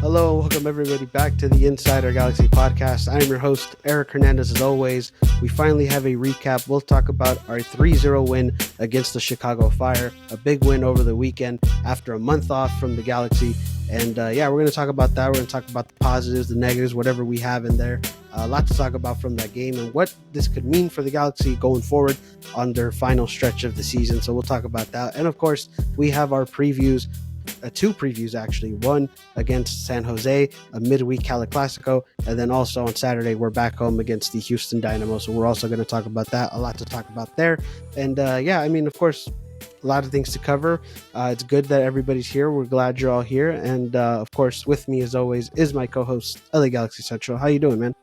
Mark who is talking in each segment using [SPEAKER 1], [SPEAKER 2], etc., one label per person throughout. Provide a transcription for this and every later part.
[SPEAKER 1] Hello, welcome everybody back to the Insider Galaxy podcast. I'm your host, Eric Hernandez, as always. We finally have a recap. We'll talk about our 3-0 win against the Chicago Fire, a big win over the weekend after a month off from the Galaxy. And we're going to talk about that. We're going to talk about the positives, the negatives, whatever we have in there. A lot to talk about from that game and what this could mean for the Galaxy going forward on their final stretch of the season. So we'll talk about that. And of course, we have our previews. Two previews actually, one against San Jose, a midweek Cali Clasico, and then also on Saturday we're back home against the Houston Dynamo, so we're also going to talk about that. A lot to talk about there. And of course, a lot of things to cover. It's good that everybody's here. We're glad you're all here. And of course, with me as always is my co-host LA Galaxy Central. How you doing, man?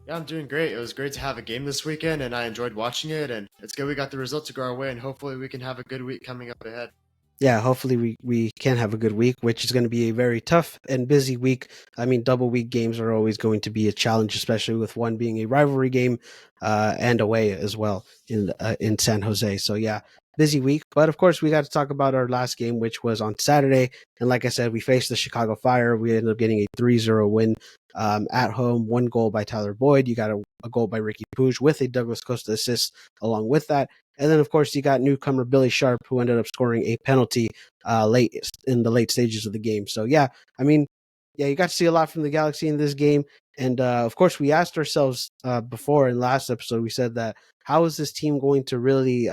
[SPEAKER 2] Yeah, I'm doing great. It was great to have a game this weekend, and I enjoyed watching it, and it's good we got the result to go our way, and hopefully we can have a good week coming up ahead.
[SPEAKER 1] Yeah, hopefully we can have a good week, which is going to be a very tough and busy week. I mean, double week games are always going to be a challenge, especially with one being a rivalry game and away as well in San Jose. So yeah, busy week. But of course, we got to talk about our last game, which was on Saturday. And like I said, we faced the Chicago Fire. We ended up getting a 3-0 win at home, one goal by Tyler Boyd. You got a goal by Ricky Puig with a Douglas Costa assist along with that. And then, of course, you got newcomer Billy Sharp, who ended up scoring a penalty late in the late stages of the game. So, you got to see a lot from the Galaxy in this game. And, of course, we asked ourselves before in last episode, we said that how is this team going to really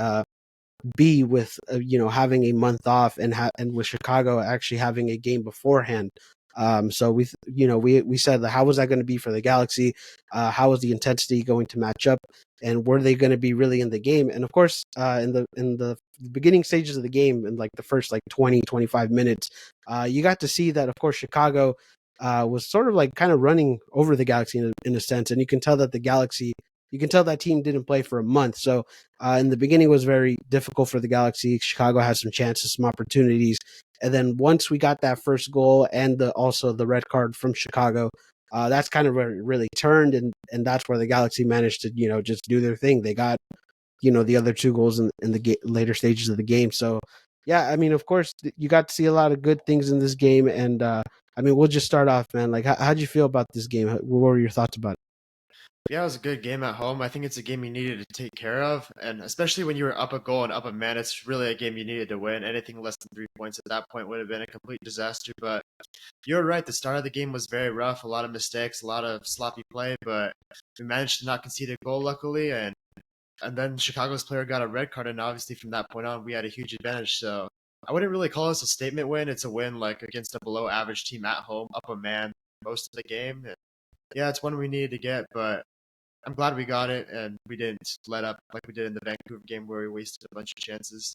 [SPEAKER 1] be with, having a month off and with Chicago actually having a game beforehand. So we said that how was that going to be for the Galaxy? How was the intensity going to match up? And were they going to be really in the game? And of course, in the beginning stages of the game, in like the first 20, 25 minutes, you got to see that, of course, Chicago was sort of like kind of running over the Galaxy in a sense. And you can tell that that team didn't play for a month. So in the beginning, it was very difficult for the Galaxy. Chicago had some chances, some opportunities. And then once we got that first goal and also the red card from Chicago, that's kind of where it really turned. And that's where the Galaxy managed to, just do their thing. They got, the other two goals in the later stages of the game. So, yeah, I mean, of course, you got to see a lot of good things in this game. And, we'll just start off, man. Like, how'd you feel about this game? What were your thoughts about it?
[SPEAKER 2] Yeah, it was a good game at home. I think it's a game you needed to take care of, and especially when you were up a goal and up a man, it's really a game you needed to win. Anything less than 3 points at that point would have been a complete disaster. But you're right, the start of the game was very rough, a lot of mistakes, a lot of sloppy play, but we managed to not concede a goal, luckily, and then Chicago's player got a red card, and obviously from that point on, we had a huge advantage. So I wouldn't really call this a statement win. It's a win like against a below average team at home, up a man most of the game. And yeah, it's one we needed to get, but I'm glad we got it and we didn't let up like we did in the Vancouver game where we wasted a bunch of chances.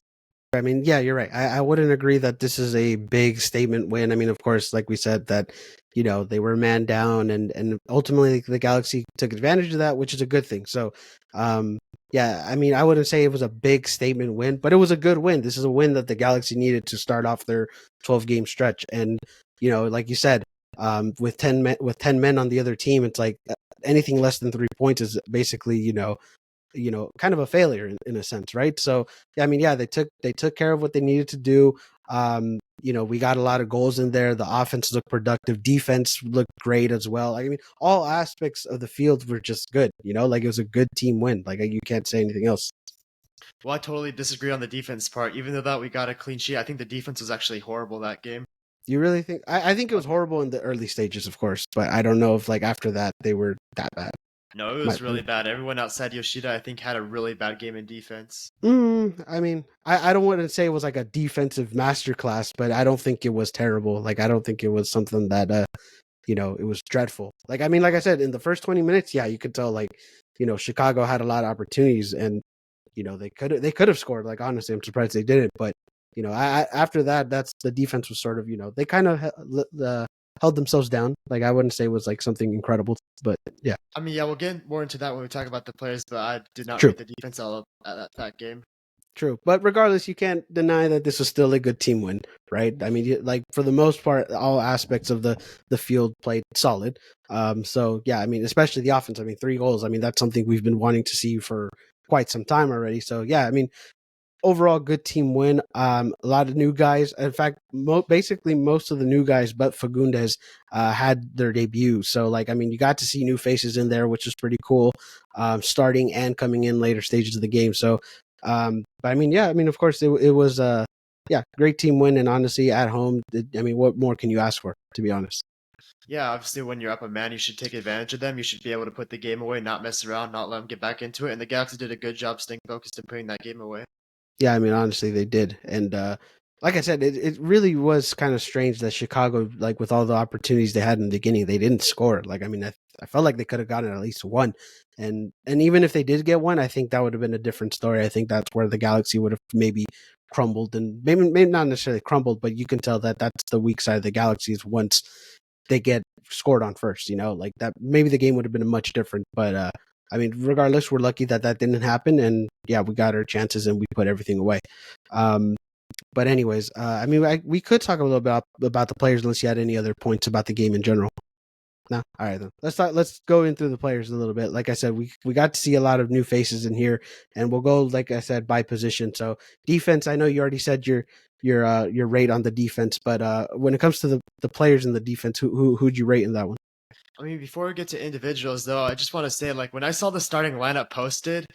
[SPEAKER 1] I mean, yeah, you're right. I wouldn't agree that this is a big statement win. I mean, of course, like we said, that they were man down, and ultimately the Galaxy took advantage of that, which is a good thing. So, I mean, I wouldn't say it was a big statement win, but it was a good win. This is a win that the Galaxy needed to start off their 12-game stretch, and like you said, with 10 men on the other team, it's like anything less than 3 points is basically kind of a failure in a sense, right? So I mean, yeah, they took care of what they needed to do. We got a lot of goals in there. The offense looked productive. Defense looked great as well. I mean, all aspects of the field were just good. Like it was a good team win. Like you can't say anything else.
[SPEAKER 2] Well, I totally disagree on the defense part. Even though that we got a clean sheet, I think the defense was actually horrible that game.
[SPEAKER 1] You really think? I think it was horrible in the early stages, of course, but I don't know if after that they were that bad.
[SPEAKER 2] No, it was really bad. Everyone outside Yoshida, I think, had a really bad game in defense.
[SPEAKER 1] I mean, I don't want to say it was like a defensive masterclass, but I don't think it was terrible. Like, I don't think it was something that, it was dreadful. Like, I mean, like I said, in the first 20 minutes, yeah, you could tell, Chicago had a lot of opportunities and, they could have scored. Like, honestly, I'm surprised they didn't. But, after that, that's the defense was sort of, they kind of held themselves down. Like, I wouldn't say it was like something incredible, but yeah.
[SPEAKER 2] I mean, yeah, we'll get more into that when we talk about the players, but I did not rate the defense all at that game.
[SPEAKER 1] True. But regardless, you can't deny that this was still a good team win, right? I mean, like for the most part, all aspects of the field played solid. So yeah, I mean, especially the offense. I mean, 3 goals. I mean, that's something we've been wanting to see for quite some time already. So yeah, I mean, overall good team win. A lot of new guys. In fact, basically most of the new guys, but Fagundes, had their debut. So, like, I mean, you got to see new faces in there, which is pretty cool. Starting and coming in later stages of the game. So, but I mean, yeah, I mean, of course, it was yeah, great team win, and honestly, at home, I mean, what more can you ask for? To be honest.
[SPEAKER 2] Yeah, obviously, when you're up a man, you should take advantage of them. You should be able to put the game away, not mess around, not let them get back into it. And the Galaxy did a good job staying focused and putting that game away.
[SPEAKER 1] Yeah, I mean, honestly, they did, and like I said, it really was kind of strange that Chicago, like with all the opportunities they had in the beginning, they didn't score. Like, I mean, I felt like they could have gotten at least one, and even if they did get one, I think that would have been a different story. I think that's where the Galaxy would have maybe crumbled, and maybe not necessarily crumbled, but you can tell that that's the weak side of the Galaxy is once they get scored on first. You know, like that maybe the game would have been much different, but I mean, regardless, we're lucky that that didn't happen, and yeah, we got our chances and we put everything away. Um, but anyways, I mean, we could talk a little bit about the players unless you had any other points about the game in general. No, all right then. Let's talk. Let's go into the players a little bit. Like I said, we got to see a lot of new faces in here, and we'll go like I said by position. So defense, I know you already said your rate on the defense, but when it comes to the players in the defense, who'd you rate in that one?
[SPEAKER 2] I mean, before we get to individuals, though, I just want to say, like, when I saw the starting lineup posted,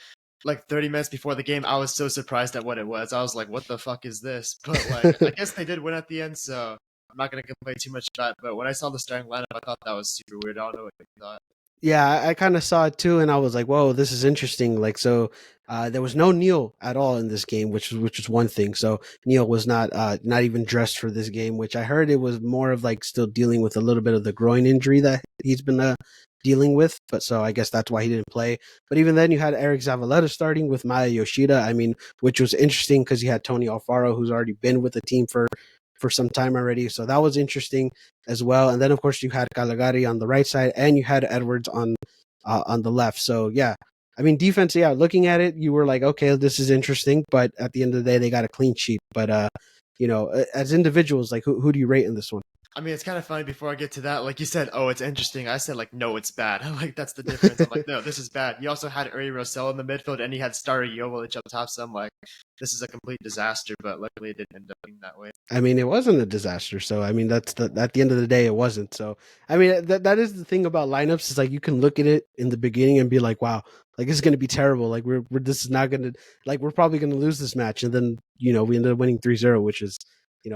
[SPEAKER 2] like 30 minutes before the game, I was so surprised at what it was. I was like, what the fuck is this? But, like, I guess they did win at the end, so I'm not going to complain too much about it. But when I saw the starting lineup, I thought that was super weird. I don't know what you thought.
[SPEAKER 1] Yeah, I kind of saw it too, and I was like, "Whoa, this is interesting." Like, so there was no Neil at all in this game, which was one thing. So Neil was not even dressed for this game, which I heard it was more of like still dealing with a little bit of the groin injury that he's been dealing with. But so I guess that's why he didn't play. But even then, you had Eric Zavaleta starting with Maya Yoshida. I mean, which was interesting because you had Tony Alfaro, who's already been with the team for some time already. So that was interesting as well. And then of course you had Calagari on the right side, and you had Edwards on the left. So yeah, I mean defense. Yeah, looking at it, you were like, okay, this is interesting. But at the end of the day, they got a clean sheet. But as individuals, like who do you rate in this one?
[SPEAKER 2] I mean, it's kind of funny before I get to that. Like you said, oh, it's interesting. I said, like, no, it's bad. Like, that's the difference. I'm like, no, this is bad. You also had Uri Rosell in the midfield, and he had Starry Jovic up top. So I'm like, this is a complete disaster. But luckily, it didn't end up being that way.
[SPEAKER 1] I mean, it wasn't a disaster. So I mean, that's the at the end of the day, it wasn't. So I mean, that is the thing about lineups is like you can look at it in the beginning and be like, wow, like this is going to be terrible. Like we're this is not going to like we're probably going to lose this match, and then we ended up winning 3-0, which is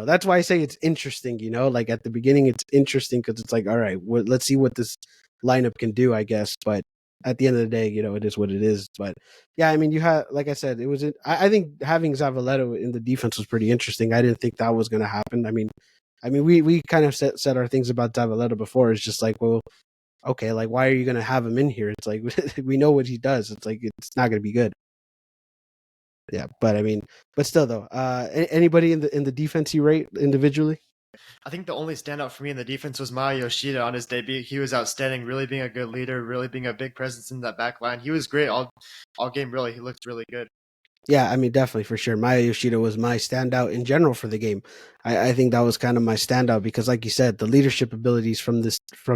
[SPEAKER 1] that's why I say it's interesting. Like at the beginning, it's interesting because it's like, all right, let's see what this lineup can do, I guess. But at the end of the day, it is what it is. But yeah, I mean, you had, like I said, it was. I think having Zavaleta in the defense was pretty interesting. I didn't think that was going to happen. I mean, we kind of said our things about Zavaleta before. It's just like, well, okay, like why are you going to have him in here? It's like we know what he does. It's like it's not going to be good. Yeah, but I mean, but still though, anybody in the defense you rate individually?
[SPEAKER 2] I think the only standout for me in the defense was Maya Yoshida on his debut. He was outstanding, really being a good leader, really being a big presence in that back line. He was great all game. Really, he looked really good.
[SPEAKER 1] Yeah, I mean, definitely for sure. Maya Yoshida was my standout in general for the game. I think that was kind of my standout because, like you said, the leadership abilities from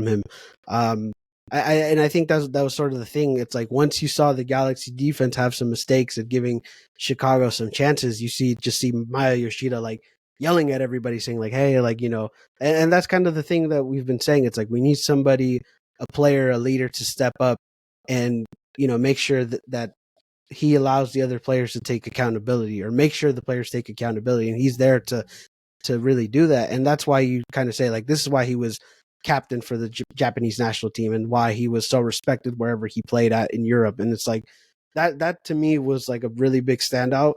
[SPEAKER 1] him. Um, and I think that was sort of the thing. It's like once you saw the Galaxy defense have some mistakes at giving Chicago some chances, you see Maya Yoshida like yelling at everybody, saying like, "Hey, like and that's kind of the thing that we've been saying. It's like we need somebody, a player, a leader to step up and make sure that he allows the other players to take accountability or make sure the players take accountability, and he's there to really do that. And that's why you kind of say like this is why he was captain for the Japanese national team and why he was so respected wherever he played at in Europe. And it's like that to me was like a really big standout.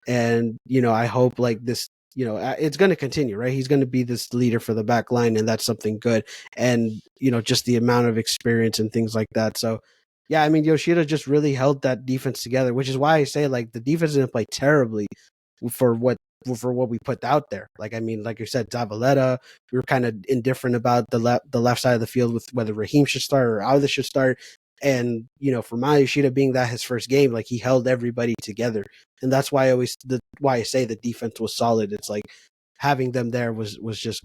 [SPEAKER 1] And I hope like this it's going to continue, right? He's going to be this leader for the back line, and that's something good. And just the amount of experience and things like that. So yeah, I mean, Yoshida just really held that defense together, which is why I say like the defense didn't play terribly for what we put out there. Like I mean, like you said, Zavaleta, we were kind of indifferent about the left side of the field with whether Raheem should start or Alves should start. And for Maya Yoshida being that his first game, like he held everybody together, and that's why why I say the defense was solid. It's like having them there was just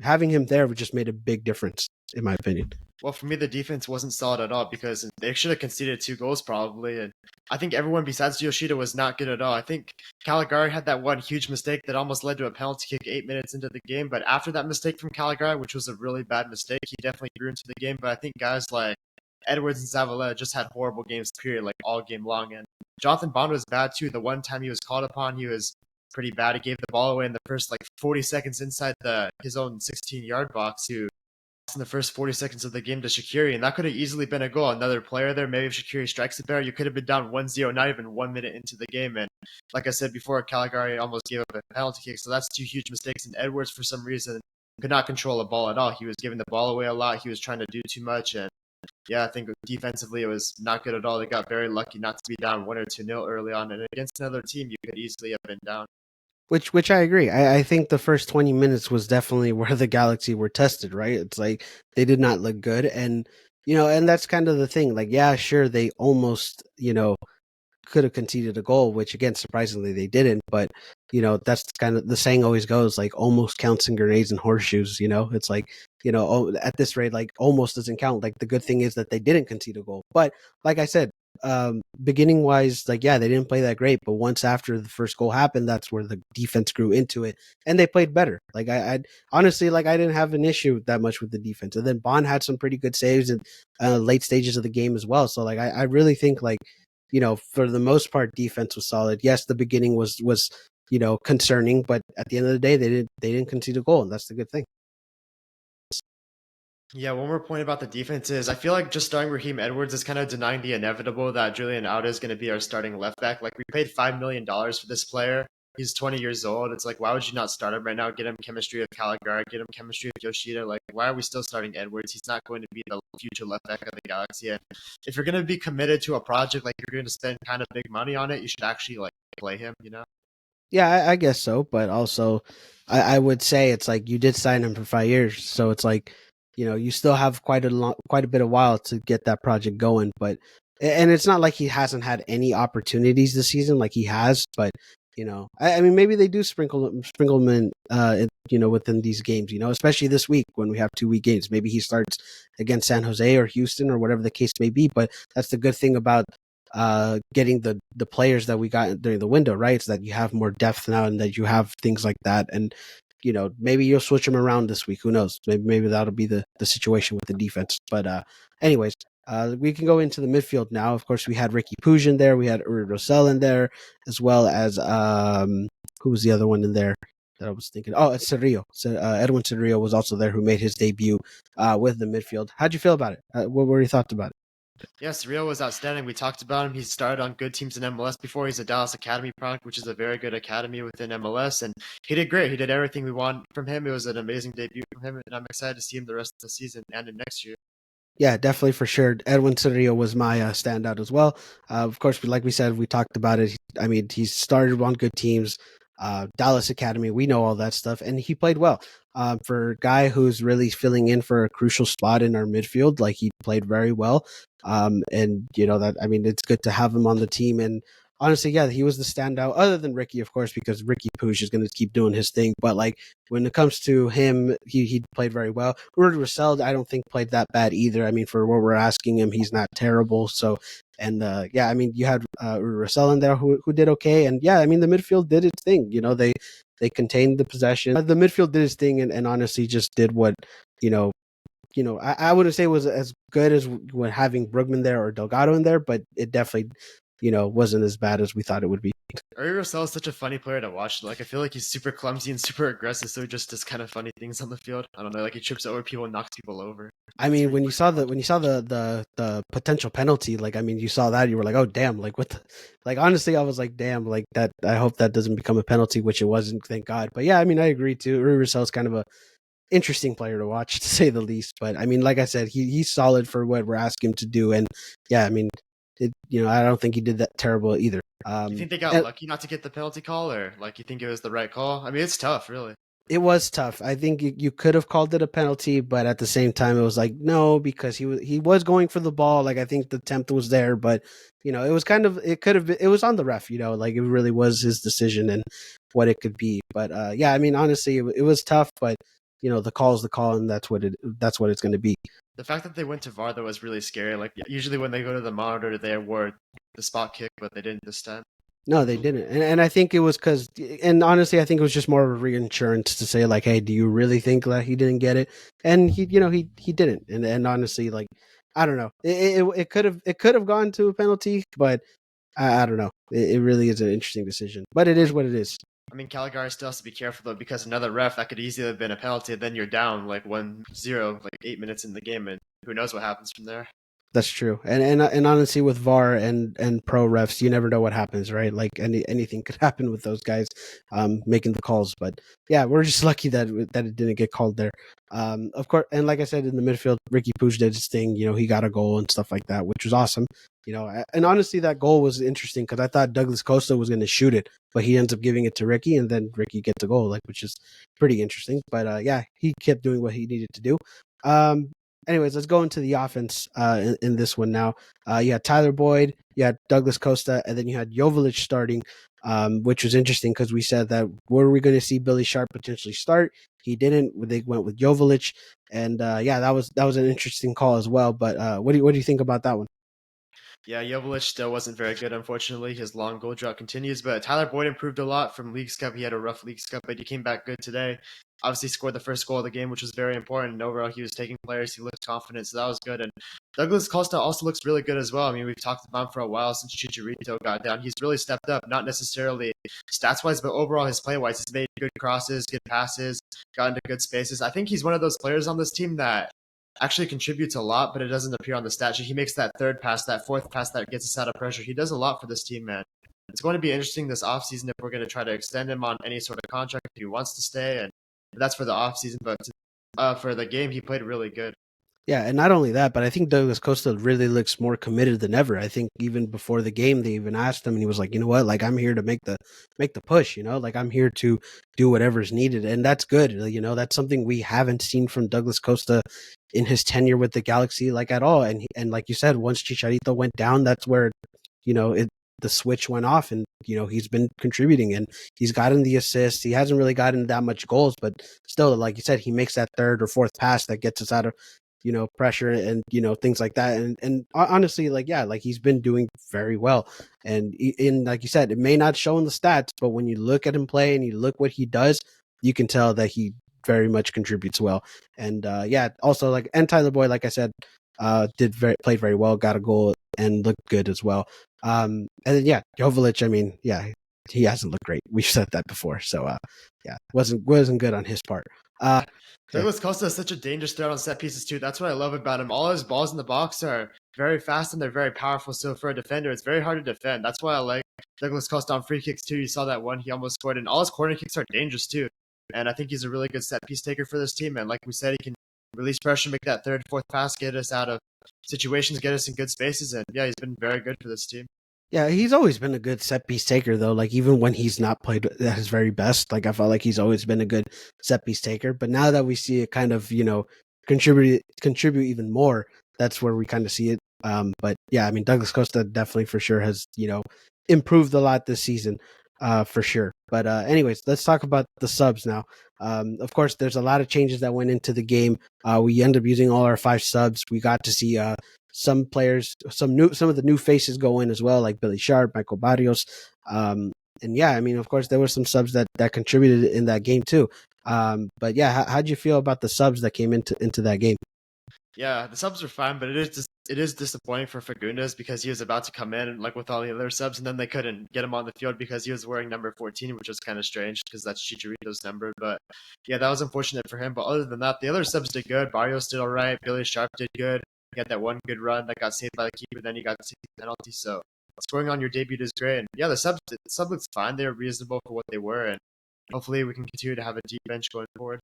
[SPEAKER 1] having him there just made a big difference in my opinion.
[SPEAKER 2] Well, for me, the defense wasn't solid at all because they should have conceded 2 goals probably, and I think everyone besides Yoshida was not good at all. I think Caligari had that one huge mistake that almost led to a penalty kick 8 minutes into the game, but after that mistake from Caligari, which was a really bad mistake, he definitely grew into the game. But I think guys like Edwards and Zavala just had horrible games, period, like all game long. And Jonathan Bond was bad too. The one time he was called upon, he was pretty bad. He gave the ball away in the first like 40 seconds inside the his own 16-yard box. Who in the first 40 seconds of the game to Shaqiri, and that could have easily been a goal. Another player there, maybe if Shaqiri strikes it better, you could have been down 1-0, not even 1 minute into the game. And like I said before, Caligari almost gave up a penalty kick, so that's two huge mistakes. And Edwards, for some reason, could not control the ball at all. He was giving the ball away a lot. He was trying to do too much. And yeah, I think defensively it was not good at all. They got very lucky not to be down 1 or 2 nil early on. And against another team, you could easily have been down.
[SPEAKER 1] Which I agree. I think the first 20 minutes was definitely where the Galaxy were tested, right? It's like they did not look good. And, and that's kind of the thing. Like, yeah, sure, they almost, could have conceded a goal, which again, surprisingly, they didn't. But that's kind of the saying always goes, like almost counts in grenades and horseshoes. It's like at this rate, like almost doesn't count. Like the good thing is that they didn't concede a goal. But like I said, beginning wise, like yeah, they didn't play that great. But once after the first goal happened, that's where the defense grew into it, and they played better. Like I honestly, like I didn't have an issue that much with the defense. And then Bond had some pretty good saves in late stages of the game as well. So like I really think like for the most part, defense was solid. Yes, the beginning was concerning, but at the end of the day, they didn't concede a goal, and that's the good thing.
[SPEAKER 2] Yeah, one more point about the defense is I feel like just starting Raheem Edwards is kind of denying the inevitable that Julian Auda is going to be our starting left back. Like we paid $5 million for this player. He's 20 years old. It's like, why would you not start him right now? Get him chemistry with Caligari, get him chemistry with Yoshida. Like, why are we still starting Edwards? He's not going to be the future left back of the Galaxy. And if you're going to be committed to a project, like you're going to spend kind of big money on it, you should actually like play him, you know?
[SPEAKER 1] Yeah, I guess so, but also I would say it's like you did sign him for 5 years, so it's like you still have quite a bit of while to get that project going. But and it's not like he hasn't had any opportunities this season, like he has. But I mean, maybe they do sprinkle him in, within these games, especially this week when we have 2 week games. Maybe he starts against San Jose or Houston or whatever the case may be. But that's the good thing about getting the players that we got during the window, right? It's that you have more depth now and that you have things like that. And maybe you'll switch them around this week. Who knows? Maybe that'll be the situation with the defense. But anyways, we can go into the midfield now. Of course, we had Ricky Puig in there. We had Uri Rosell in there, as well as who was the other one in there that I was thinking? Oh, it's Cerrillo. So Edwin Cerrillo was also there, who made his debut with the midfield. How'd you feel about it? What were your thoughts about it?
[SPEAKER 2] Yes, Rio was outstanding. We talked about him. He started on good teams in MLS before. He's a Dallas Academy product, which is a very good academy within MLS, and he did great. He did everything we want from him. It was an amazing debut from him, and I'm excited to see him the rest of the season and in next year.
[SPEAKER 1] Yeah, definitely for sure. Edwin Cerrillo was my standout as well. Of course, like we said, we talked about it. I mean, he started on good teams, Dallas Academy. We know all that stuff, and he played well. For a guy who's really filling in for a crucial spot in our midfield, like he played very well. And that I mean, it's good to have him on the team. And honestly, yeah, he was the standout, other than Ricky, of course, because Ricky Puig is going to keep doing his thing. But like when it comes to him, he played very well. Rudy Russell, I don't think played that bad either. I mean, for what we're asking him, he's not terrible. So, and yeah, I mean, you had Rudy Russell in there who did okay, and yeah, I mean, the midfield did its thing. They contained the possession. The midfield did its thing, and honestly, just did what you know. I wouldn't say it was as good as when having Brugman there or Delgado in there, but it definitely, wasn't as bad as we thought it would be.
[SPEAKER 2] Uri Rosell is such a funny player to watch. Like I feel like he's super clumsy and super aggressive, so he just does kind of funny things on the field. I don't know, like he trips over people and knocks people over.
[SPEAKER 1] I
[SPEAKER 2] It's
[SPEAKER 1] mean,
[SPEAKER 2] pretty
[SPEAKER 1] when you
[SPEAKER 2] funny
[SPEAKER 1] saw
[SPEAKER 2] to
[SPEAKER 1] the
[SPEAKER 2] watch.
[SPEAKER 1] when you saw the potential penalty, like I mean, you saw that, you were like, oh damn, like what the, like honestly, I was like, damn, like that. I hope that doesn't become a penalty, which it wasn't, thank God. But yeah, I mean, I agree too. Uri Russell is kind of a interesting player to watch, to say the least. But I mean, like I said, he's solid for what we're asking him to do, and yeah, I mean, I don't think he did that terrible either.
[SPEAKER 2] You think they got
[SPEAKER 1] And
[SPEAKER 2] lucky not to get the penalty call, or like you think it was the right call? I mean, it's tough, really.
[SPEAKER 1] it was tough. I think you could have called it a penalty, but at the same time, it was like no, because he was going for the ball. Like I think the attempt was there, but it was kind of, it could have been, it was on the ref. Like it really was his decision and what it could be. But yeah, I mean, honestly, it was tough, but the call's the call, and that's what it's going to be.
[SPEAKER 2] The fact that they went to VAR though was really scary. Like usually when they go to the monitor, they award the spot kick, but they didn't this time.
[SPEAKER 1] No, they didn't, and I think it was because, and honestly, I think it was just more of a reinsurance to say like, hey, do you really think that he didn't get it? And he didn't, and honestly, like, I don't know, it could have gone to a penalty, but I don't know, it really is an interesting decision, but it
[SPEAKER 2] I
[SPEAKER 1] is
[SPEAKER 2] mean,
[SPEAKER 1] what it is.
[SPEAKER 2] I mean, Caligari still has to be careful though because another ref that could easily have been a penalty. And then you're down like 1-0, like 8 minutes in the game, and who knows what happens from there.
[SPEAKER 1] That's true, and honestly, with VAR and pro refs, you never know what happens, right? Like anything could happen with those guys making the calls. But yeah, we're just lucky that it didn't get called there. Of course, and like I said, in the midfield, Ricky Puig did his thing. He got a goal and stuff like that, which was awesome. And honestly, that goal was interesting because I thought Douglas Costa was going to shoot it, but he ends up giving it to Ricky, and then Ricky gets a goal, like, which is pretty interesting. But yeah, he kept doing what he needed to do. Um, Anyways, let's go into the offense in this one now. You had Tyler Boyd, you had Douglas Costa, and then you had Joveljic starting, which was interesting because we said that were we going to see Billy Sharp potentially start? He didn't. They went with Joveljic, and yeah, that was an interesting call as well. But what do you think about that one?
[SPEAKER 2] Yeah, Joveljic still wasn't very good, unfortunately. His long goal drought continues, but Tyler Boyd improved a lot from Leagues Cup. He had a rough Leagues Cup, but he came back good today. Obviously, scored the first goal of the game, which was very important. And overall, he was taking players. He looked confident, so that was good. And Douglas Costa also looks really good as well. I mean, we've talked about him for a while since Chicharito got down. He's really stepped up, not necessarily stats wise, but overall his play wise. He's made good crosses, good passes, got into good spaces. I think he's one of those players on this team that actually contributes a lot, but it doesn't appear on the stat sheet. He makes that third pass, that fourth pass that gets us out of pressure. He does a lot for this team, man. It's going to be interesting this offseason if we're going to try to extend him on any sort of contract if he wants to stay, and that's for the offseason. But for the game, he played really good.
[SPEAKER 1] Yeah, and not only that, but I think Douglas Costa really looks more committed than ever. I think even before the game, they even asked him, and he was like, "You know what? Like, I'm here to make the push. Like, I'm here to do whatever's needed," and that's good. That's something we haven't seen from Douglas Costa in his tenure with the Galaxy, like, at all. And like you said, once Chicharito went down, that's where the switch went off, and he's been contributing, and he's gotten the assists. He hasn't really gotten that much goals, but still, like you said, he makes that third or fourth pass that gets us out of pressure and things like that. And honestly, like, yeah, like, he's been doing very well. And in like you said, it may not show in the stats, but when you look at him play and you look what he does, you can tell that he very much contributes well. And yeah, also, like, and Tyler Boyd, like I said, played very well, got a goal and looked good as well. And then yeah, Joveljic, I mean, yeah, he hasn't looked great. We've said that before. So yeah, wasn't good on his part. uh yeah.
[SPEAKER 2] Douglas Costa is such a dangerous threat on set pieces too. That's what I love about him. All his balls in the box are very fast and they're very powerful. So for a defender, it's very hard to defend. That's why I like Douglas Costa on free kicks too. You saw that one he almost scored, and all his corner kicks are dangerous too. And I think he's a really good set piece taker for this team. And like we said, he can release pressure, make that third, fourth pass, get us out of situations, get us in good spaces. And yeah, he's been very good for this team.
[SPEAKER 1] Yeah, he's always been a good set piece taker, though. Like, even when he's not played at his very best, like, I felt like he's always been a good set piece taker. But now that we see it kind of, contribute even more, that's where we kind of see it. But yeah, I mean, Douglas Costa definitely for sure has improved a lot this season, for sure. But anyways, let's talk about the subs now. Of course, there's a lot of changes that went into the game. We end up using all our 5 subs. We got to see some players, some of the new faces go in as well, like Billy Sharp, Michael Barrios. And yeah, I mean, of course, there were some subs that contributed in that game too. But yeah, how'd you feel about the subs that came into that game?
[SPEAKER 2] Yeah, the subs are fine, but it is disappointing for Fagundes because he was about to come in like with all the other subs, and then they couldn't get him on the field because he was wearing number 14, which was kind of strange because that's Chicharito's number. But yeah, that was unfortunate for him. But other than that, the other subs did good. Barrios did all right. Billy Sharp did good. He had that one good run that got saved by the keeper. Then he got 60 penalties. So scoring on your debut is great. And yeah, the sub looks fine. They were reasonable for what they were, and hopefully we can continue to have a deep bench going forward.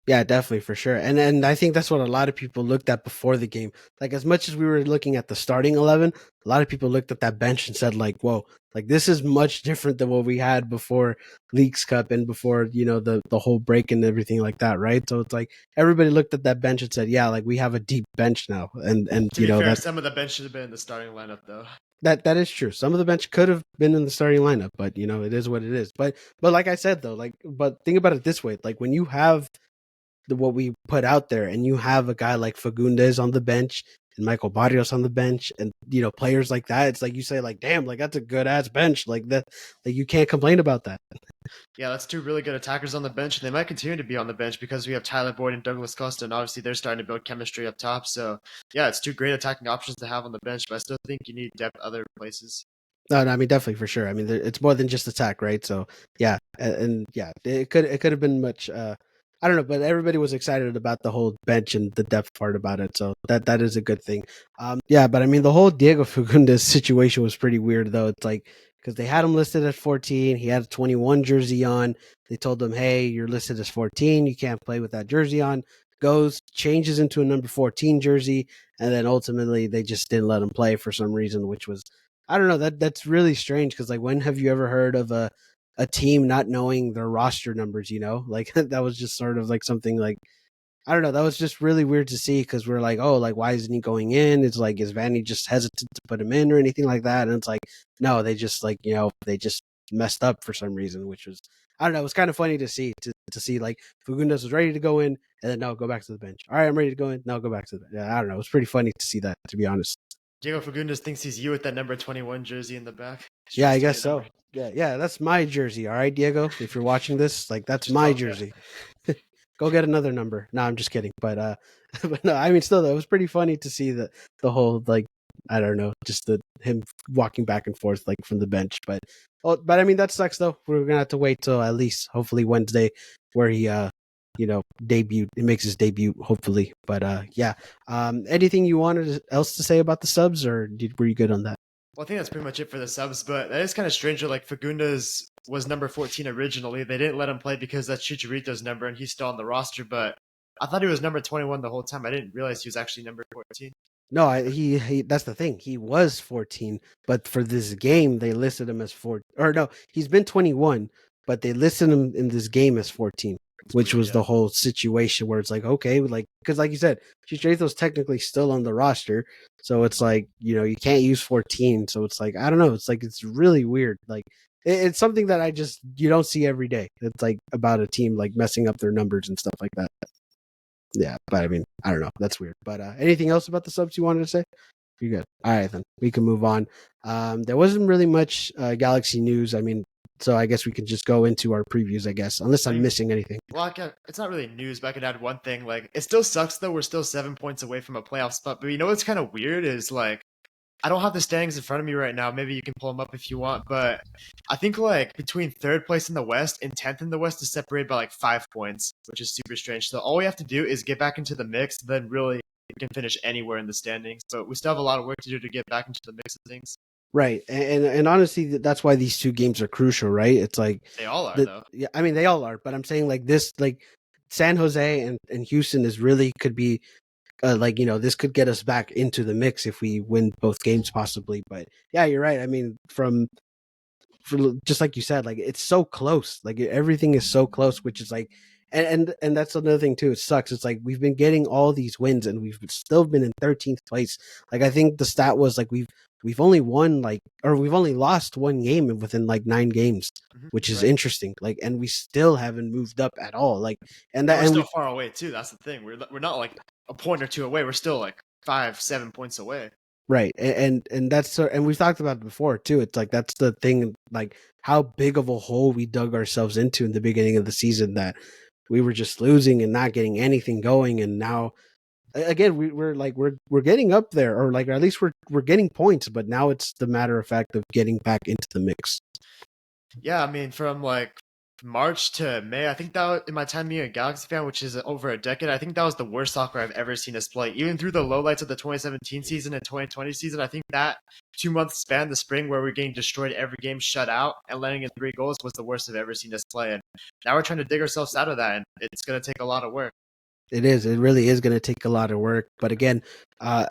[SPEAKER 1] Yeah, definitely for sure. And I think that's what a lot of people looked at before the game. Like, as much as we were looking at the starting 11, a lot of people looked at that bench and said, like, "Whoa, like, this is much different than what we had before Leagues Cup and before the whole break and everything like that, right?" So it's like everybody looked at that bench and said, "Yeah, like, we have a deep bench now." And
[SPEAKER 2] To be fair, some of the bench should have been in the starting lineup though.
[SPEAKER 1] that is true. Some of the bench could have been in the starting lineup, but it is what it is. But like I said though, like, but think about it this way: like, when you have what we put out there, and you have a guy like Fagundes on the bench and Michael Barrios on the bench, and players like that. It's like you say, like, damn, like that's a good ass bench, like that. Like you can't complain about that.
[SPEAKER 2] Yeah, that's two really good attackers on the bench, and they might continue to be on the bench because we have Tyler Boyd and Douglas Costa, and obviously they're starting to build chemistry up top. So, yeah, it's two great attacking options to have on the bench, but I still think you need depth other places.
[SPEAKER 1] No, I mean definitely for sure. I mean it's more than just attack, right? So yeah, and yeah, it could have been much. I don't know, but everybody was excited about the whole bench and the depth part about it, so that is a good thing. Yeah, but I mean the whole Diego Fagundes situation was pretty weird though. It's like because they had him listed at 14, he had a 21 jersey on. They told him, "Hey, you're listed as 14, you can't play with that jersey on." Goes changes into a number 14 jersey, and then ultimately they just didn't let him play for some reason, which was I don't know. That's really strange because like when have you ever heard of a team not knowing their roster numbers? Like that was just sort of like something like I don't know. That was just really weird to see because we're like, oh, like why isn't he going in? It's like is Vanny just hesitant to put him in or anything like that? And it's like no, they just like they just messed up for some reason, which was I don't know. It was kind of funny to see to see like Fagundes was ready to go in and then no, go back to the bench. All right, I'm ready to go in. No, go back to the bench. Yeah, I don't know. It was pretty funny to see that, to be honest.
[SPEAKER 2] Diego Fagundes thinks he's you with that number 21 jersey in the back. He's
[SPEAKER 1] Yeah,
[SPEAKER 2] trying to
[SPEAKER 1] I
[SPEAKER 2] steal
[SPEAKER 1] guess
[SPEAKER 2] your number.
[SPEAKER 1] so. Yeah, yeah, that's my jersey. All right, Diego, if you're watching this, like that's
[SPEAKER 2] Just
[SPEAKER 1] my
[SPEAKER 2] tell him, yeah.
[SPEAKER 1] jersey. Go get another number. No, I'm just kidding. But but no, I mean, still, though, it was pretty funny to see the whole like I don't know, just the him walking back and forth like from the bench. But I mean, that sucks though. We're gonna have to wait till at least hopefully Wednesday, where he debut. He makes his debut hopefully. But yeah. Anything you wanted else to say about the subs, or were you good on that?
[SPEAKER 2] Well, I think that's pretty much it for the subs, but that is kind of strange. Like Fagundes was number 14 originally. They didn't let him play because that's Chicharito's number, and he's still on the roster. But I thought he was number 21 the whole time. I didn't realize he was actually number 14.
[SPEAKER 1] No, he that's the thing. He was 14, but for this game they listed him as 4 or no, he's been 21, but they listed him in this game as 14,
[SPEAKER 2] It's
[SPEAKER 1] which
[SPEAKER 2] weird,
[SPEAKER 1] was
[SPEAKER 2] yeah.
[SPEAKER 1] the whole situation where it's like, okay, like cuz like you said, Chicharito's technically still on the roster, so it's like, you can't use 14, so it's like I don't know, it's like it's really weird. Like it's something that I just you don't see every day. It's like about a team like messing up their numbers and stuff like that. Yeah, but I mean, I don't know. That's weird. But anything else about the subs you wanted to say? You're good. All right, then we can move on. There wasn't really much Galaxy news. I mean, so I guess we can just go into our previews. I guess, unless
[SPEAKER 2] I
[SPEAKER 1] I'm
[SPEAKER 2] mean,
[SPEAKER 1] missing anything.
[SPEAKER 2] well, it's not really news, but I could add one thing. Like, it still sucks though. We're still 7 points away from a playoff spot. But you know what's kind of weird is like I don't have the standings in front of me right now. Maybe you can pull them up if you want. But I think like between third place in the West and 10th in the West is separated by like 5 points, which is super strange. So all we have to do is get back into the mix. Then really we can finish anywhere in the standings. But we still have a lot of work to do to get back into the mix of things.
[SPEAKER 1] Right, and honestly, that's why these two games are crucial. Right? It's like
[SPEAKER 2] They all are
[SPEAKER 1] the
[SPEAKER 2] though.
[SPEAKER 1] yeah. I mean, they all are, but I'm saying like this, like San Jose and Houston is really could be like this could get us back into the mix if we win both games possibly. But yeah, you're right. I mean, from for just like you said, like it's so close. Like everything is so close, which is like, and that's another thing too. It sucks. It's like we've been getting all these wins, and we've still been in 13th place. Like I think the stat was like we've only won like or we've only lost one game within like 9 games, which is
[SPEAKER 2] Right.
[SPEAKER 1] interesting. Like, and we still haven't moved up at all. Like, and
[SPEAKER 2] And
[SPEAKER 1] that
[SPEAKER 2] we're
[SPEAKER 1] and
[SPEAKER 2] still
[SPEAKER 1] we
[SPEAKER 2] far away too. That's the thing. We're not like a point or two away. We're still like 5, 7 points away.
[SPEAKER 1] right, and that's and we've talked about it before too. It's like that's the thing, like how big of a hole we dug ourselves into in the beginning of the season that we were just losing and not getting anything going, and now again we're like we're getting up there, or like or at least we're getting points, but now it's the matter of fact of getting back into the mix.
[SPEAKER 2] Yeah, I mean, from like March to May, I think that was, in my time being a Galaxy fan, which is over a decade, I think that was the worst soccer I've ever seen us play. Even through the lowlights of the 2017 season and 2020 season, I think that 2 month span, the spring where we're getting destroyed every game, shut out, and letting in 3 goals was the worst I've ever seen us play. And now we're trying to dig ourselves out of that, and it's going to take a lot of work.
[SPEAKER 1] It is. It really is going to take a lot of work. But again,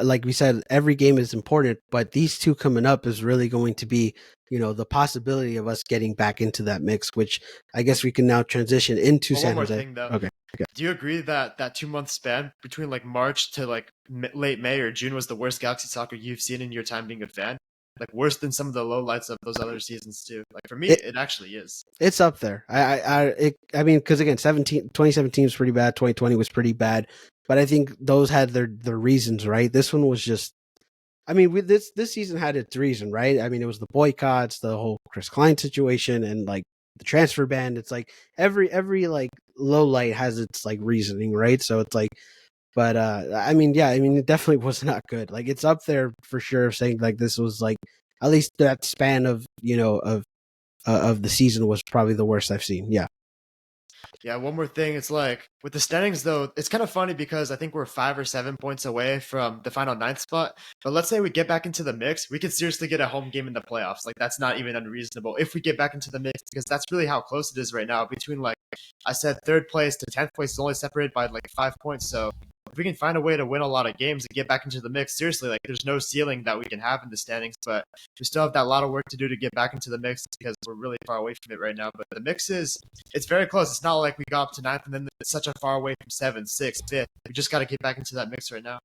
[SPEAKER 1] like we said, every game is important. But these two coming up is really going to be, the possibility of us getting back into that mix, which I guess we can now transition into
[SPEAKER 2] But one
[SPEAKER 1] San
[SPEAKER 2] more
[SPEAKER 1] Jose.
[SPEAKER 2] thing, though.
[SPEAKER 1] Okay. Okay.
[SPEAKER 2] Do you agree that that 2 month span between like March to like late May or June was the worst Galaxy soccer you've seen in your time being a fan? like worse than some of the lowlights of those other seasons too. Like for me,
[SPEAKER 1] It,
[SPEAKER 2] it actually is.
[SPEAKER 1] it's up there. I mean, because again, 2017 was pretty bad. 2020 was pretty bad, but I think those had their reasons, right? This one was just. I mean, this season had its reason, right? I mean, it was the boycotts, the whole Chris Klein situation, and like the transfer ban. It's like every like low light has its like reasoning, right? So it's like, but I mean, yeah, I mean, it definitely was not good. Like it's up there for sure, saying like this was like at least that span of of the season was probably the worst I've seen. Yeah.
[SPEAKER 2] Yeah, one more thing. It's like with the standings, though, it's kind of funny because I think we're 5 or 7 points away from the final ninth spot. But let's say we get back into the mix, we could seriously get a home game in the playoffs. Like, that's not even unreasonable if we get back into the mix because that's really how close it is right now. Between, like, I said, third place to 10th place is only separated by like 5 points. So if we can find a way to win a lot of games and get back into the mix, seriously, like, there's no ceiling that we can have in the standings. But we still have that lot of work to do to get back into the mix because we're really far away from it right now. But the mix is it's very close. It's not like we got up to ninth and then it's such a far away from seventh, sixth, fifth. We just got to get back into that mix right now.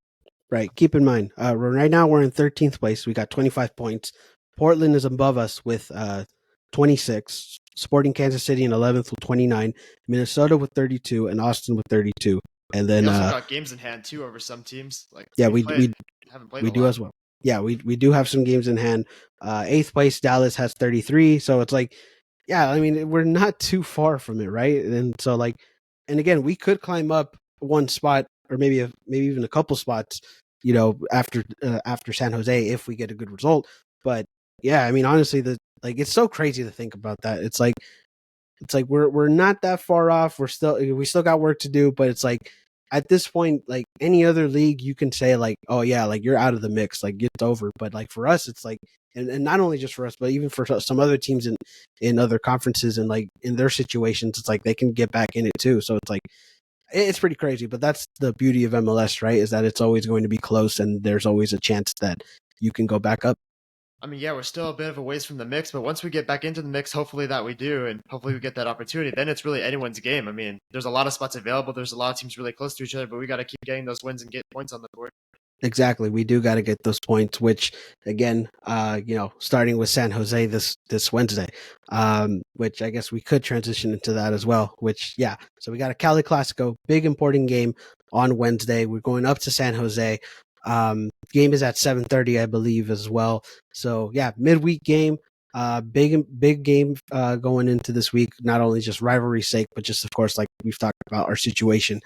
[SPEAKER 1] Right. Keep in mind, right now we're in 13th place. We got 25 points. Portland is above us with 26. Sporting Kansas City in 11th with 29. Minnesota with 32, and Austin with 32. And
[SPEAKER 2] We
[SPEAKER 1] then,
[SPEAKER 2] also got games in hand too over some teams. Like
[SPEAKER 1] yeah,
[SPEAKER 2] we played, haven't played
[SPEAKER 1] we
[SPEAKER 2] a
[SPEAKER 1] do
[SPEAKER 2] lot.
[SPEAKER 1] as well. Yeah, we do have some games in hand. Eighth place Dallas has 33. So it's like, yeah, I mean we're not too far from it, right? And so like, and again, we could climb up one spot or maybe even a couple spots, after San Jose if we get a good result. But yeah, I mean honestly, the like it's so crazy to think about that. It's like we're not that far off. We still got work to do, but it's like at this point, like any other league, you can say like, oh yeah, like you're out of the mix, like it's over. But like for us, it's like, and not only just for us, but even for some other teams in other conferences and like in their situations, it's like they can get back in it too. So it's like it's pretty crazy. But that's the beauty of MLS, right? Is that it's always going to be close, and there's always a chance that you can go back up.
[SPEAKER 2] I mean, yeah, we're still a bit of a ways from the mix, but once we get back into the mix, hopefully that we do, and hopefully we get that opportunity, then it's really anyone's game. I mean, there's a lot of spots available. There's a lot of teams really close to each other, but we got to keep getting those wins and get points on the board.
[SPEAKER 1] Exactly. We do got to get those points, which again, starting with San Jose this Wednesday, which I guess we could transition into that as well, which yeah. So we got a Cali Clasico, big important game on Wednesday. We're going up to San Jose. Game is at 7:30, I believe, as well. So yeah, midweek game. Big game going into this week. Not only just rivalry sake, but just of course, like we've talked about our situation.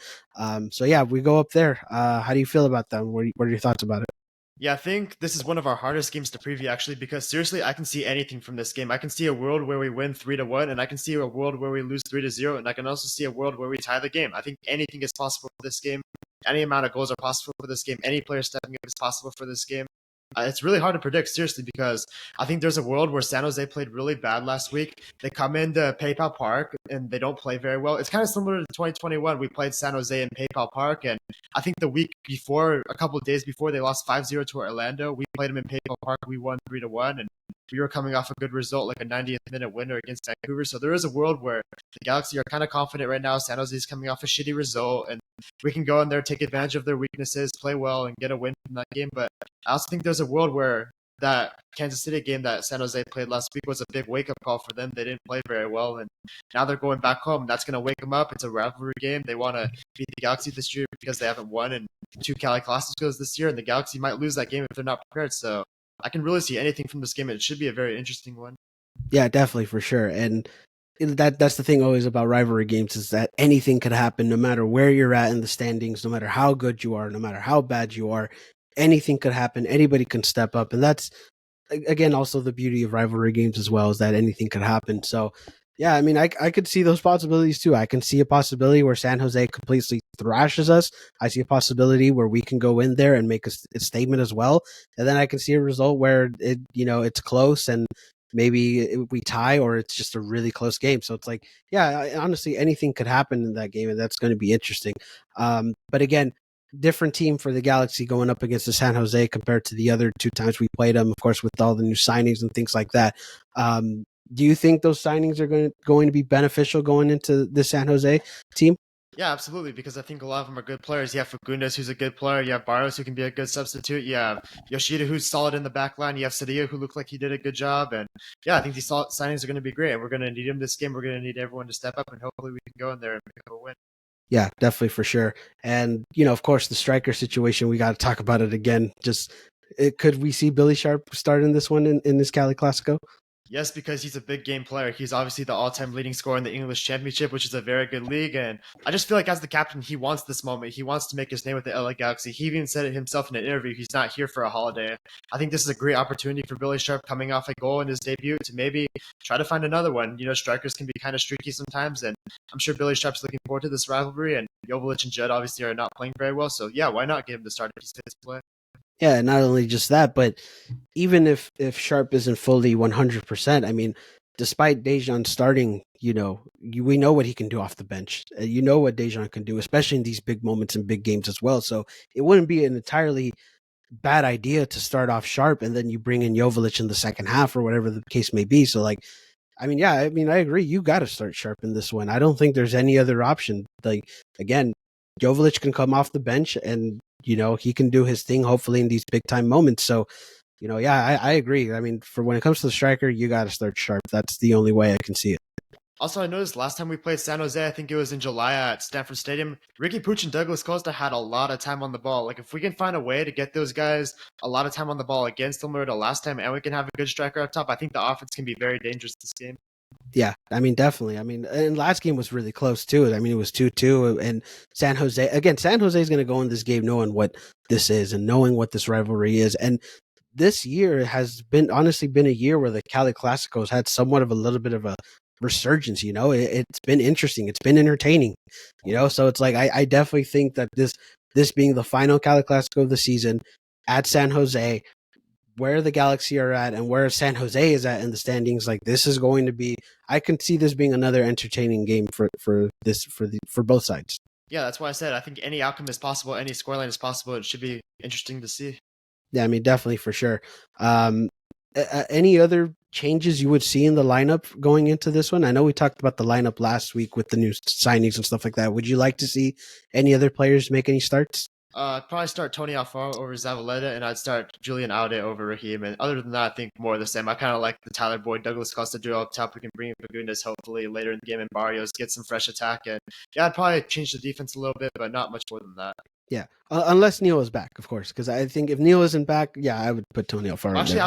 [SPEAKER 1] So yeah, we go up there. How do you feel about them? What are your thoughts about it?
[SPEAKER 2] Yeah, I think this is one of our hardest games to preview actually because seriously, I can see anything from this game. I can see a world where we win 3-1, and I can see a world where we lose 3-0, and I can also see a world where we tie the game. I think anything is possible for this game. Any amount of goals are possible for this game. Any player stepping up is possible for this game. It's really hard to predict, seriously, because I think there's a world where San Jose played really bad last week. They come into PayPal Park and they don't play very well. It's kind of similar to 2021. We played San Jose in PayPal Park, and I think the week before, a couple of days before, they lost 5-0 to Orlando. We played them in PayPal Park. We won 3-1, and we were coming off a good result, like a 90th minute winner against Vancouver. So there is a world where the Galaxy are kind of confident right now. San Jose is coming off a shitty result, and we can go in there, take advantage of their weaknesses, play well, and get a win from that game. But I also think there's a world where that Kansas City game that San Jose played last week was a big wake-up call for them. They didn't play very well, and now they're going back home. That's going to wake them up. It's a rivalry game. They want to beat the Galaxy this year because they haven't won in 2 Cali Clasicos this year, and the Galaxy might lose that game if they're not prepared. So I can really see anything from this game, and it should be a very interesting one.
[SPEAKER 1] Yeah, definitely for sure. And that's the thing always about rivalry games is that anything could happen no matter where you're at in the standings, no matter how good you are, no matter how bad you are, anything could happen. Anybody can step up. And that's again also the beauty of rivalry games as well is that anything could happen. So yeah, I mean I could see those possibilities too. I can see a possibility where San Jose completely thrashes us. I see a possibility where we can go in there and make a statement as well. And then I can see a result where it's close and maybe we tie or it's just a really close game. So it's like, yeah, honestly, anything could happen in that game, and that's going to be interesting. But again, different team for the Galaxy going up against the San Jose compared to the other 2 times we played them, of course, with all the new signings and things like that. Do you think those signings are going to be beneficial going into the San Jose team?
[SPEAKER 2] Yeah, absolutely. Because I think a lot of them are good players. You have Fagundes, who's a good player. You have Barros, who can be a good substitute. You have Yoshida, who's solid in the back line. You have Sadia, who looked like he did a good job. And yeah, I think these signings are going to be great. And we're going to need them this game. We're going to need everyone to step up, and hopefully we can go in there and pick up a win.
[SPEAKER 1] Yeah, definitely for sure. And of course, the striker situation, we got to talk about it again. Could we see Billy Sharp start in this one in this Cali Clasico?
[SPEAKER 2] Yes, because he's a big game player. He's obviously the all-time leading scorer in the English Championship, which is a very good league. And I just feel like as the captain, he wants this moment. He wants to make his name with the LA Galaxy. He even said it himself in an interview. He's not here for a holiday. I think this is a great opportunity for Billy Sharp coming off a goal in his debut to maybe try to find another one. Strikers can be kind of streaky sometimes, and I'm sure Billy Sharp's looking forward to this rivalry. And Jovic and Judd obviously are not playing very well, so yeah, why not give him the start if he's fit to play?
[SPEAKER 1] Yeah, not only just that, but even if Sharp isn't fully 100%, I mean, despite Dejan starting, we know what he can do off the bench. You know what Dejan can do, especially in these big moments and big games as well. So it wouldn't be an entirely bad idea to start off Sharp and then you bring in Jovic in the second half or whatever the case may be. So like, I mean, yeah, I mean, I agree. You got to start Sharp in this one. I don't think there's any other option. Like, again, Jovic can come off the bench and, he can do his thing, hopefully, in these big time moments. So, yeah, I agree. I mean, for when it comes to the striker, you got to start Sharp. That's the only way I can see it.
[SPEAKER 2] Also, I noticed last time we played San Jose, I think it was in July at Stanford Stadium, Ricky Puch and Douglas Costa had a lot of time on the ball. Like, if we can find a way to get those guys a lot of time on the ball again, similar to last time, and we can have a good striker up top, I think the offense can be very dangerous this game.
[SPEAKER 1] Yeah, I mean, definitely. I mean, and last game was really close too. I mean, it was 2-2, and San Jose is going to go in this game knowing what this is and knowing what this rivalry is. And this year has honestly been a year where the Cali Clasico has had somewhat of a little bit of a resurgence. It's been interesting. It's been entertaining. So it's like I definitely think that this being the final Cali Clasico of the season at San Jose, where the Galaxy are at and where San Jose is at in the standings, like this is going to be. I can see this being another entertaining game for both sides.
[SPEAKER 2] Yeah, that's why I said I think any outcome is possible, any scoreline is possible. It should be interesting to see.
[SPEAKER 1] Yeah, I mean, definitely for sure. Um, any other changes you would see in the lineup going into this one? I know we talked about the lineup last week with the new signings and stuff like that. Would you like to see any other players make any starts?
[SPEAKER 2] I'd probably start Tony Alfaro over Zavaleta, and I'd start Julian Aude over Raheem. And other than that, I think more of the same. I kind of like the Tyler Boyd, Douglas Costa duo up top. We can bring in Fagundes hopefully later in the game, and Barrios get some fresh attack. And yeah, I'd probably change the defense a little bit, but not much more than that.
[SPEAKER 1] Yeah, unless Neil is back, of course. Because I think if Neil isn't back, yeah, I would put Tony Alfaro
[SPEAKER 2] Actually,
[SPEAKER 1] there.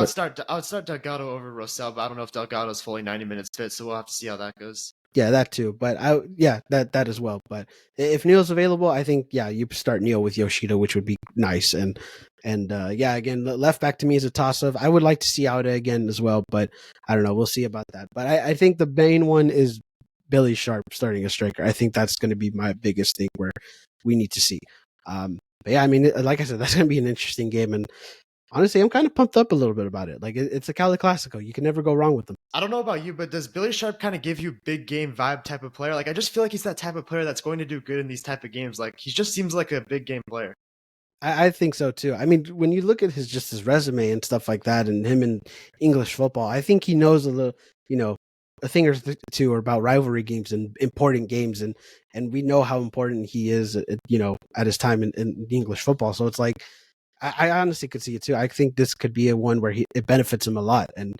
[SPEAKER 2] I would start Delgado over Rosell, but I don't know if Delgado's fully 90 minutes fit, so we'll have to see how that goes.
[SPEAKER 1] Yeah, that too. But that as well. But if Neil's available, I think you start Neil with Yoshida, which would be nice. And yeah, again, left back to me is a toss of. I would like to see Auda again as well, but I don't know. We'll see about that. But I think the main one is Billy Sharp starting a striker. I think that's going to be my biggest thing where we need to see. But yeah, I mean, like I said, that's going to be an interesting game. And honestly, I'm kind of pumped up a little bit about it. Like it's a Cali Clasico. You can never go wrong with them.
[SPEAKER 2] I don't know about you, but does Billy Sharp kind of give you big game vibe type of player? Like, I just feel like he's that type of player that's going to do good in these type of games. Like, he just seems like a big game player.
[SPEAKER 1] I think so too. I mean, when you look at his resume and stuff like that, and him in English football, I think he knows a little, a thing or two about rivalry games and important games, and we know how important he is, at his time in English football. So it's like, I honestly could see it too. I think this could be a one where it benefits him a lot. And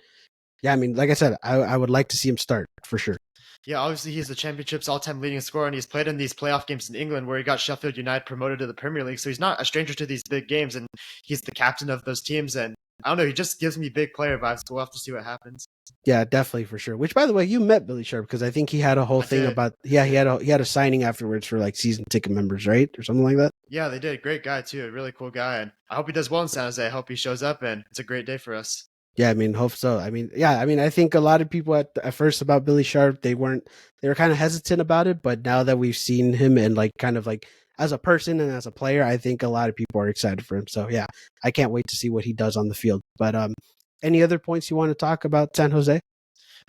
[SPEAKER 1] yeah, I mean, like I said, I would like to see him start for sure.
[SPEAKER 2] Yeah, obviously he's the championship's all-time leading scorer, and he's played in these playoff games in England where he got Sheffield United promoted to the Premier League. So he's not a stranger to these big games, and he's the captain of those teams. And I don't know, he just gives me big player vibes. So we'll have to see what happens.
[SPEAKER 1] Yeah, definitely for sure. Which, by the way, you met Billy Sharp because I think he had a whole thing about he had a signing afterwards for like season ticket members, right, or something like that.
[SPEAKER 2] Yeah, they did. Great guy too, a really cool guy, and I hope he does well in San Jose. I hope he shows up, and it's a great day for us.
[SPEAKER 1] Yeah, I mean, hope so. I mean, yeah, I mean, I think a lot of people at first about Billy Sharp, they were kind of hesitant about it, but now that we've seen him and like kind of like as a person and as a player, I think a lot of people are excited for him. So yeah, I can't wait to see what he does on the field. But any other points you want to talk about San Jose?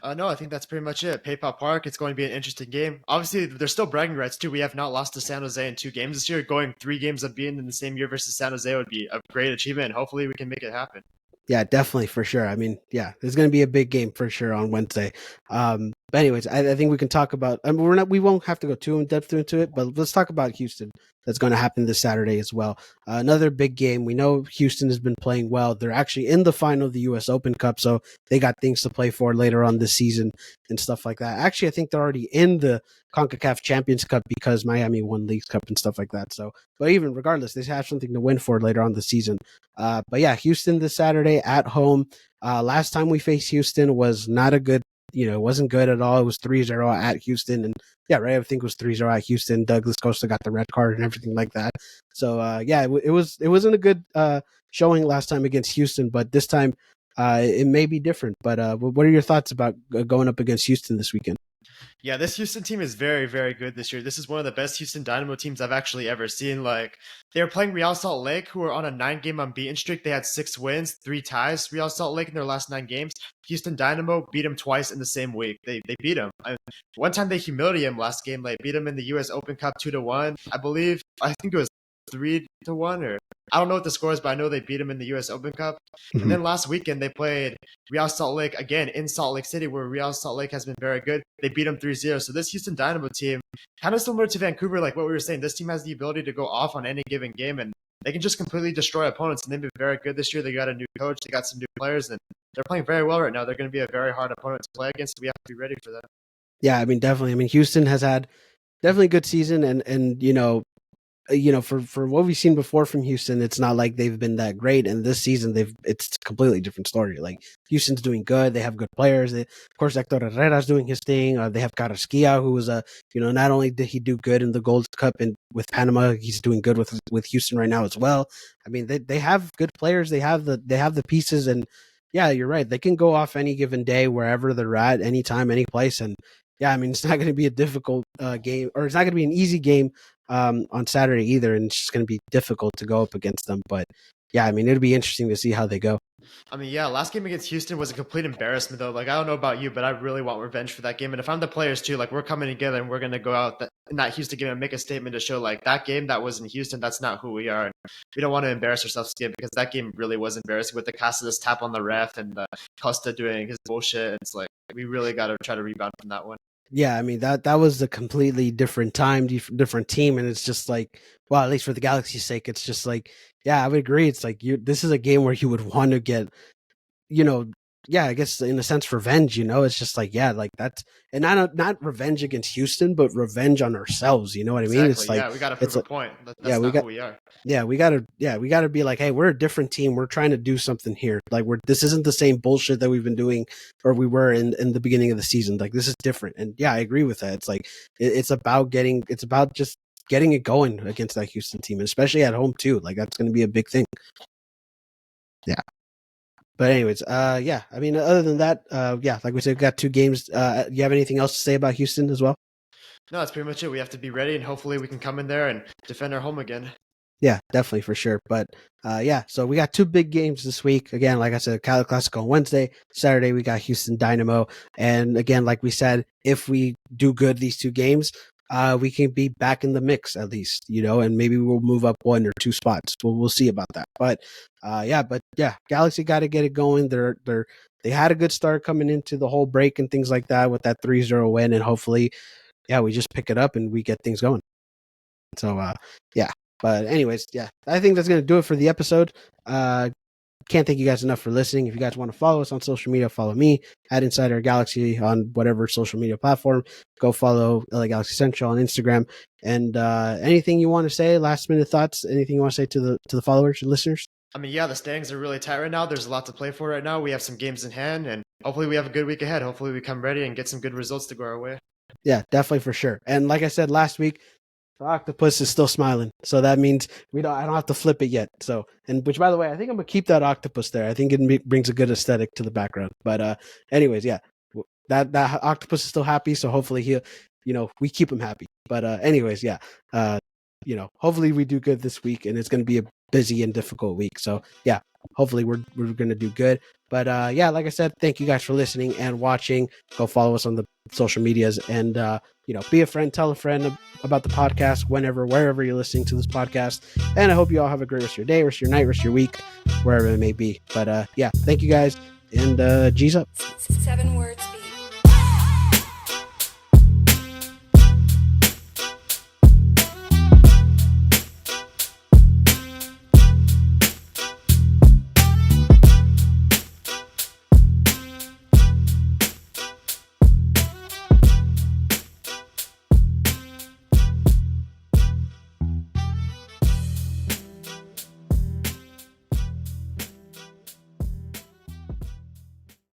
[SPEAKER 2] No, I think that's pretty much it. PayPal Park, it's going to be an interesting game. Obviously, there's still bragging rights too. We have not lost to San Jose in 2 games this year. Going 3 games of being in the same year versus San Jose would be a great achievement. Hopefully, we can make it happen.
[SPEAKER 1] Yeah, definitely for sure. I mean, yeah, there's going to be a big game for sure on Wednesday. But But anyways, I think we can talk about. I mean, we won't have to go too in depth into it, but let's talk about Houston. That's going to happen this Saturday as well. Another big game. We know Houston has been playing well. They're actually in the final of the U.S. Open Cup, so they got things to play for later on this season and stuff like that. Actually, I think they're already in the CONCACAF Champions Cup because Miami won Leagues Cup and stuff like that. So, but even regardless, they have something to win for later on the season. But yeah, Houston this Saturday at home. Last time we faced Houston was not a good, it wasn't good at all. It was 3-0 at Houston. And yeah, right. I think it was 3-0 at Houston. Douglas Costa got the red card and everything like that. So yeah, it wasn't a good showing last time against Houston, but this time it may be different. But what are your thoughts about going up against Houston this weekend?
[SPEAKER 2] Yeah, this Houston team is very, very good this year. This is one of the best Houston Dynamo teams I've actually ever seen. Like, they were playing Real Salt Lake, who are on a 9-game unbeaten streak. They had 6 wins, 3 ties. Real Salt Lake in their last 9 games. Houston Dynamo beat them twice in the same week. They beat them. One time they humiliated them last game. They beat them in the U.S. Open Cup 2-1, I believe. I think it was 3-1, or I don't know what the score is, but I know they beat them in the U.S. Open Cup.
[SPEAKER 1] Mm-hmm.
[SPEAKER 2] And then last weekend they played Real Salt Lake again in Salt Lake City, where Real Salt Lake has been very good. They beat them 3-0. So this Houston Dynamo team, kind of similar to Vancouver, like what we were saying, this team has the ability to go off on any given game, and they can just completely destroy opponents. And they've been very good this year. They got a new coach, they got some new players, and they're playing very well right now. They're going to be a very hard opponent to play against. We have to be ready for that.
[SPEAKER 1] Yeah, I mean, definitely. I mean, Houston has had definitely a good season, and for what we've seen before from Houston, it's not like they've been that great. And this season, it's a completely different story. Like, Houston's doing good. They have good players. Of course, Hector Herrera's doing his thing. They have Carrasquilla, who was not only did he do good in the Gold Cup and with Panama, he's doing good with Houston right now as well. I mean, they have good players. They have the pieces, and yeah, you're right. They can go off any given day, wherever they're at, anytime, any place, and yeah, I mean, it's not going to be a difficult game, or it's not going to be an easy game on Saturday either, and it's just going to be difficult to go up against them. But yeah, I mean, it'll be interesting to see how they go.
[SPEAKER 2] I mean, yeah, last game against Houston was a complete embarrassment, though. Like, I don't know about you, but I really want revenge for that game. And if I'm the players too, like, we're coming together and we're going to go out in that Houston game and make a statement to show, like, that game that was in Houston, that's not who we are. And we don't want to embarrass ourselves again, because that game really was embarrassing with the Casillas tap on the ref and Costa doing his bullshit. It's like, we really got to try to rebound from that one.
[SPEAKER 1] Yeah, I mean, that was a completely different time, different team, and it's just like, well, at least for the Galaxy's sake, it's just like, yeah, I would agree. It's like this is a game where you would want to get, yeah, I guess in a sense, revenge. It's just like, yeah, like that's, and not revenge against Houston, but revenge on ourselves. You know what I mean? It's like,
[SPEAKER 2] yeah, we got to prove a point. That's not who we are.
[SPEAKER 1] Yeah, we gotta be like, hey, we're a different team. We're trying to do something here. Like, this isn't the same bullshit that we've been doing, or we were in the beginning of the season. Like, this is different. And yeah, I agree with that. It's like it's about just getting it going against that Houston team, and especially at home too. Like, that's going to be a big thing. Yeah. But anyways, yeah, I mean, other than that, yeah, like we said, we've got 2 games. You have anything else to say about Houston as well?
[SPEAKER 2] No, that's pretty much it. We have to be ready, and hopefully we can come in there and defend our home again.
[SPEAKER 1] Yeah, definitely, for sure. But yeah, so we got 2 big games this week. Again, like I said, Cali Clasico on Wednesday. Saturday, we got Houston Dynamo. And again, like we said, if we do good these 2 games, we can be back in the mix at least, and maybe we'll move up 1 or 2 spots. We'll see about that. But yeah, Galaxy got to get it going. They had a good start coming into the whole break and things like that with that 3-0 win, and hopefully, yeah, we just pick it up and we get things going. So yeah. But anyways, yeah, I think that's going to do it for the episode. Can't thank you guys enough for listening. If you guys want to follow us on social media, follow me at Insider Galaxy on whatever social media platform. Go follow LA Galaxy Central on Instagram. And anything you want to say, last minute thoughts, anything you want to say to the followers and listeners?
[SPEAKER 2] I mean, yeah, the standings are really tight right now. There's a lot to play for right now. We have some games in hand, and hopefully we have a good week ahead. Hopefully we come ready and get some good results to go our way.
[SPEAKER 1] Yeah, definitely, for sure. And like I said last week, the octopus is still smiling, so that means I don't have to flip it yet. So, and which, by the way, I think I'm gonna keep that octopus there. I think it brings a good aesthetic to the background. But anyways, yeah, that octopus is still happy, so hopefully we keep him happy. But anyways, yeah, hopefully we do good this week, and it's gonna be a busy and difficult week. So yeah, hopefully we're gonna do good. But yeah, like I said, thank you guys for listening and watching. Go follow us on the social medias, and be a friend, tell a friend about the podcast wherever you're listening to this podcast. And I hope you all have a great rest of your day, rest of your night, rest of your week, wherever it may be. But yeah, thank you guys, and G's up.
[SPEAKER 3] 7 words.